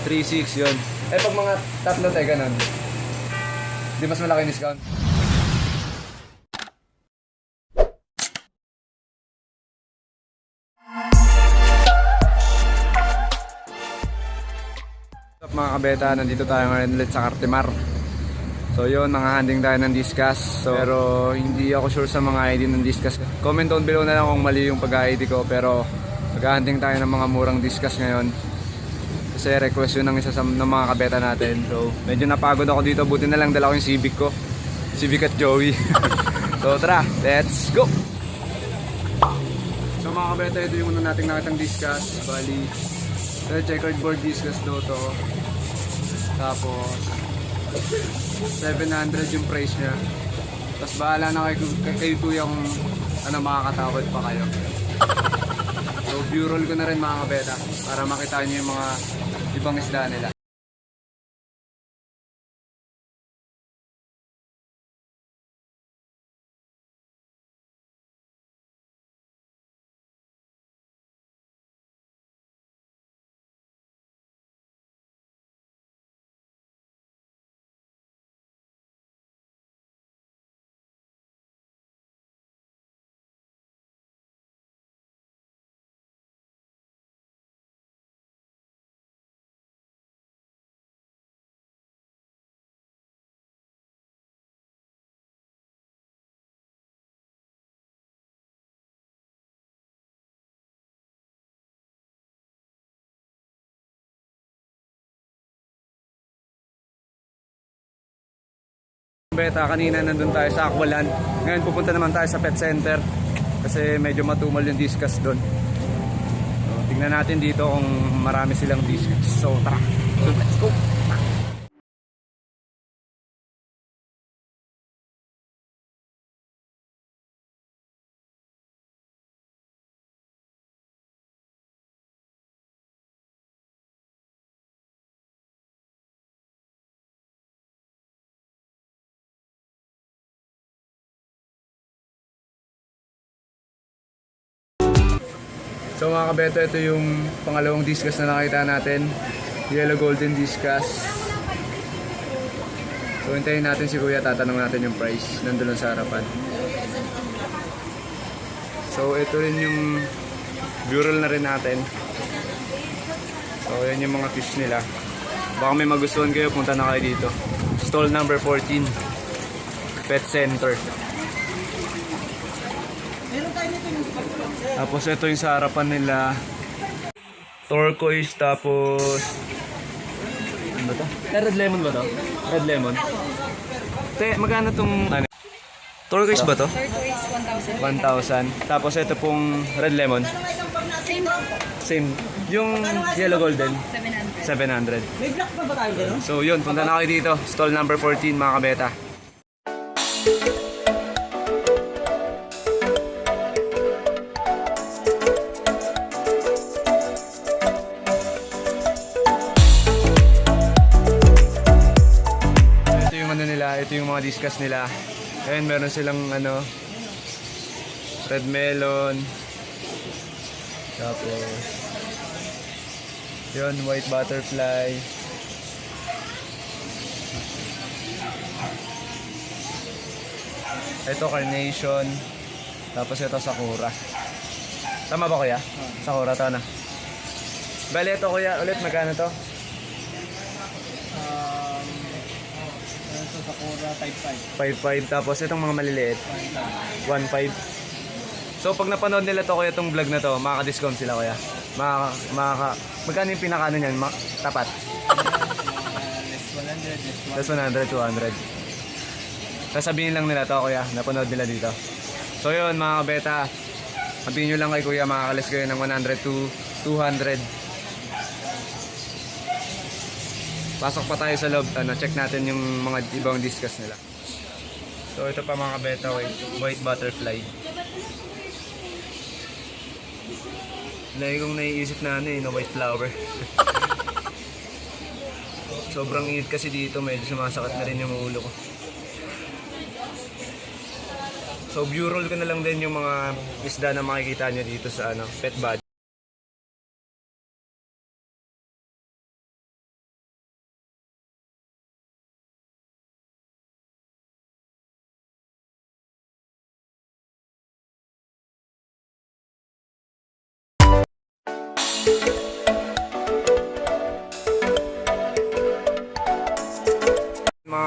3.6 yun. Eh pag mga tatlo tayo ganun, di mas malaki yung discount? What's up mga kabeta, nandito tayo ngayon ulit sa Cartimar. So yun, mga handing tayo ng Discus. Pero hindi ako sure sa mga ID ng Discus. Comment down below na lang kung mali yung pag-ID ko. Pero mag-handing tayo ng mga murang Discus ngayon. Kasi request yun ng isa ng mga kabeta natin. So medyo napagod ako dito. Buti na lang dala ko yung Civic ko. Civic at Joey. So tara, let's go! So mga kabeta, ito yung una nating nakitang Discus. Bali, checkered board Discus daw to. Tapos 700 yung price niya. Tapos bahala na kay kuya kung ano, makakatawad pa kayo. So view roll ko na rin mga kabeta para makita nyo yung mga ibang isda nila. Beta, kanina nandun tayo sa Aqualand. Ngayon pupunta naman tayo sa pet center kasi medyo matumal yung Discus doon. So, tingnan natin dito kung marami silang Discus. So tara, so let's go! So mga kabeta, ito yung pangalawang Discus na nakita natin. Yellow Golden Discus. So hintayin natin si kuya, tatanong natin yung price. Nandun lang sa harapan. So ito rin yung bureau na rin natin. So yan yung mga fish nila. Baka may magustuhan kayo, punta na kayo dito. Stall number 14, Pet Center. Tapos ito yung sa harapan nila, turquoise. Tapos ano ba to? Red lemon ba to? Red lemon. Magkano tong ano? Turquoise ba to? Turquoise 1,000. Tapos ito pong red lemon. Same. Yung yellow golden 700. May black pa ba tayo gano'n? So yun, punta na kayo dito. Stall number 14 mga kabeta. Ito yung mga Discus nila. Ayun, meron silang ano, red melon. Tapos yun, white butterfly. Ito carnation. Tapos ito sakura. Tama ba kuya? Sakura to na. Bale ito kuya, ulit magkano to? Sakura 5.5. 5.5. Tapos itong mga maliliit 1.5. So pag napanood nila to kuya, itong vlog na to, makaka-discount sila kuya. Magkano yung pinakano niyan? Tapat? Less 100, Less 100, 200. Sasabihin lang nila to kuya, napanood nila dito. So yun mga kabeta, sabihin nyo lang kay kuya, makakalis kayo ng 100 to 200. Pasok pa tayo sa loob, check natin yung mga ibang Discus nila. So ito pa mga kabeta, white butterfly. Lagi kong naiisip na na white flower. Sobrang init kasi dito, medyo sumasakit na rin yung ulo ko. So view roll ko na lang din yung mga isda na makikita nyo dito sa Pet Buddy.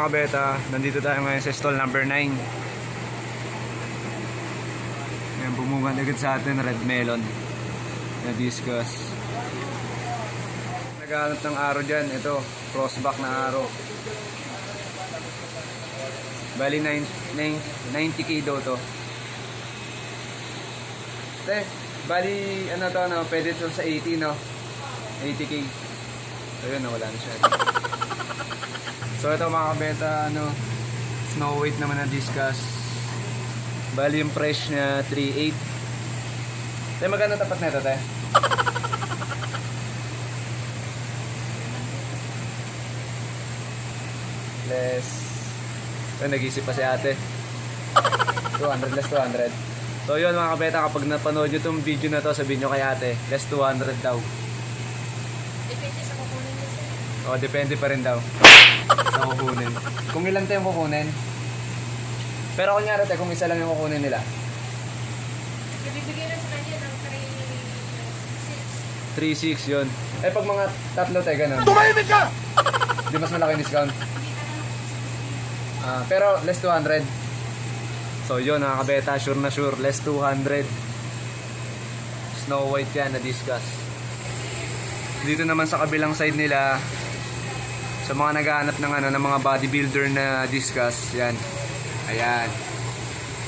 mga kabeta, nandito tayo ngayon sa stall number 9. Ayan, bumunga agad sa atin, red melon na discuss. Naghahanap ng aro dyan, ito, crossback na aro. Bali 90k daw to. Bali ano to, no? Pwede to sa 80, no? 80k. So yun, nawala na siya. So ito mga kabeta, ano, Snow White naman na discuss. Bali yung price niya 3.8. Te, magkano tapat na ito, te? Less. So nag-isip pa si ate. 200 less 200. So yun mga kabeta, kapag napanood nyo itong video na to, sabihin nyo kay ate, less 200 daw. Depende sa kukunin niya sir. O, depende pa rin daw sa kukunin. Kung ilan tayong kukunin. Pero kunyari tayo, kung isa lang yung kukunin nila. Ibibigay na sa kanya ng 3.6 yun. Eh pag mga tatlo tayo ganun. Tumahimik ka! Di mas malaki discount. Pero less 200. So yun mga kabeta, sure na sure, less 200. Snow White yan na discuss. Dito naman sa kabilang side nila, sa mga naghahanap ng ano, ng mga bodybuilder na discuss, yan. Ayan.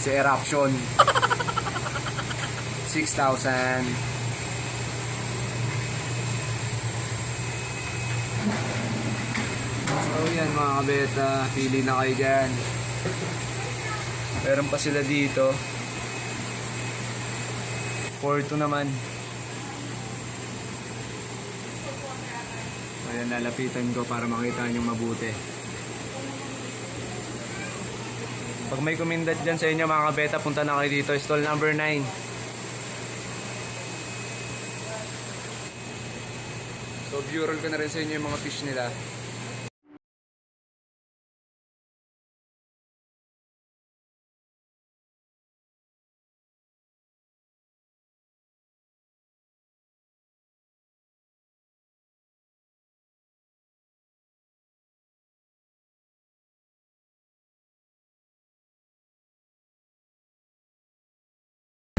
Si Eruption. 6,000. So yan mga kabeta, pili na kayo dyan. Meron pa sila dito. 4.2 naman. Ayan, lalapitan ko para makita nyo mabuti. Pag may kumindad dyan sa inyo mga kabeta, punta na kayo dito. Stall number 9. So viewer ko na rin sa inyo yung mga fish nila.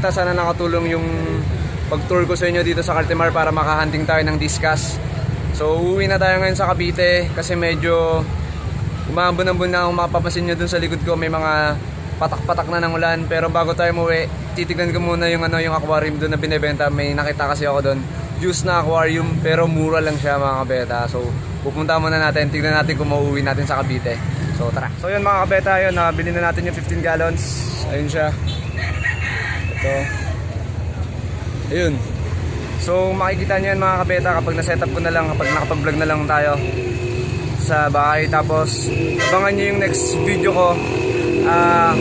Sana nakatulong yung pag-tour ko sa inyo dito sa Cartimar para makahunting tayo ng discuss. So uuwi na tayo ngayon sa Cavite kasi medyo umambon-ambon na. Kung mapapansin nyo dun sa likod ko, may mga patak-patak na ng ulan. Pero bago tayo umuwi, titignan ko muna yung, yung aquarium dun na binibenta. May nakita kasi ako dun, juice na aquarium, pero mura lang siya mga kabeta. So pupunta muna natin, tignan natin kung mauuwi natin sa Cavite. So tara. So yun mga kabeta, yun, nabili na natin yung 15 gallons. Ayun siya. Ito. Ayun. So makikita nyo yan mga kabeta kapag na-setup ko na lang, kapag nakapag-vlog na lang tayo sa bahay. Tapos abangan nyo yung next video ko.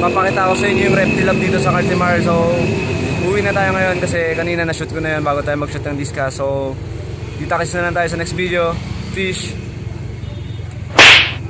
Papakita ko sa inyo yung reptile lab dito sa Cartimar. So uwi na tayo ngayon kasi kanina na-shoot ko na yan bago tayo mag-shoot ng discuss. So kita-kits na lang tayo sa next video. Fish!